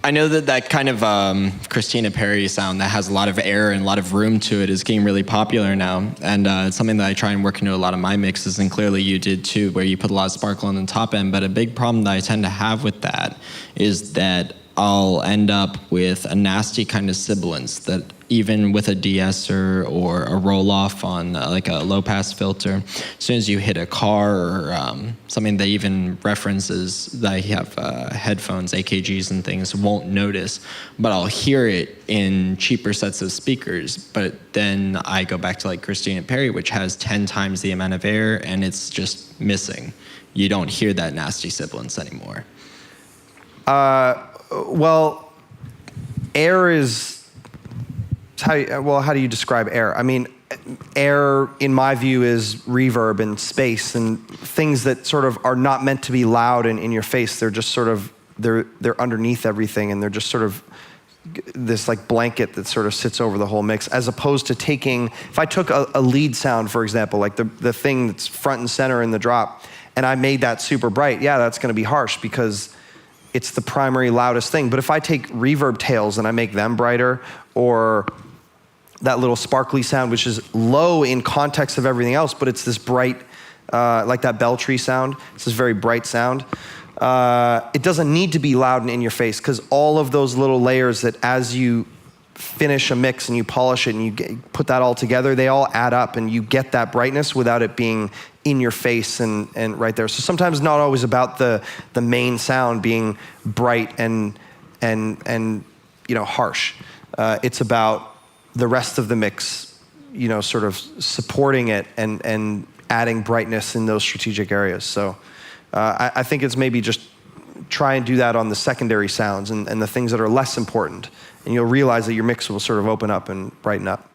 I know that kind of Christina Perri sound that has a lot of air and a lot of room to it is getting really popular now. And it's something that I try and work into a lot of my mixes, and clearly you did too, where you put a lot of sparkle on the top end. But a big problem that I tend to have with that is that I'll end up with a nasty kind of sibilance that even with a de-esser or a roll-off on like a low-pass filter, as soon as you hit a car or something that even references that I have headphones, AKGs and things, won't notice, but I'll hear it in cheaper sets of speakers. But then I go back to like Christina Perri, which has 10 times the amount of air, and it's just missing. You don't hear that nasty sibilance anymore. Well, air is, how do you describe air? I mean, air, in my view, is reverb and space and things that sort of are not meant to be loud and in your face. They're just sort of, they're underneath everything, and they're just sort of this like blanket that sort of sits over the whole mix, as opposed to taking, if I took a lead sound, for example, like the thing that's front and center in the drop, and I made that super bright, yeah, that's gonna be harsh because it's the primary loudest thing. But if I take reverb tails and I make them brighter, or that little sparkly sound, which is low in context of everything else, but it's this bright, like that bell tree sound, it's this very bright sound. It doesn't need to be loud and in your face, because all of those little layers that as you finish a mix and you polish it and you put that all together, they all add up and you get that brightness without it being in your face and right there. So sometimes not always about the main sound being bright and harsh. It's about the rest of the mix, sort of supporting it and adding brightness in those strategic areas. So I think it's maybe just try and do that on the secondary sounds and the things that are less important, and you'll realize that your mix will sort of open up and brighten up.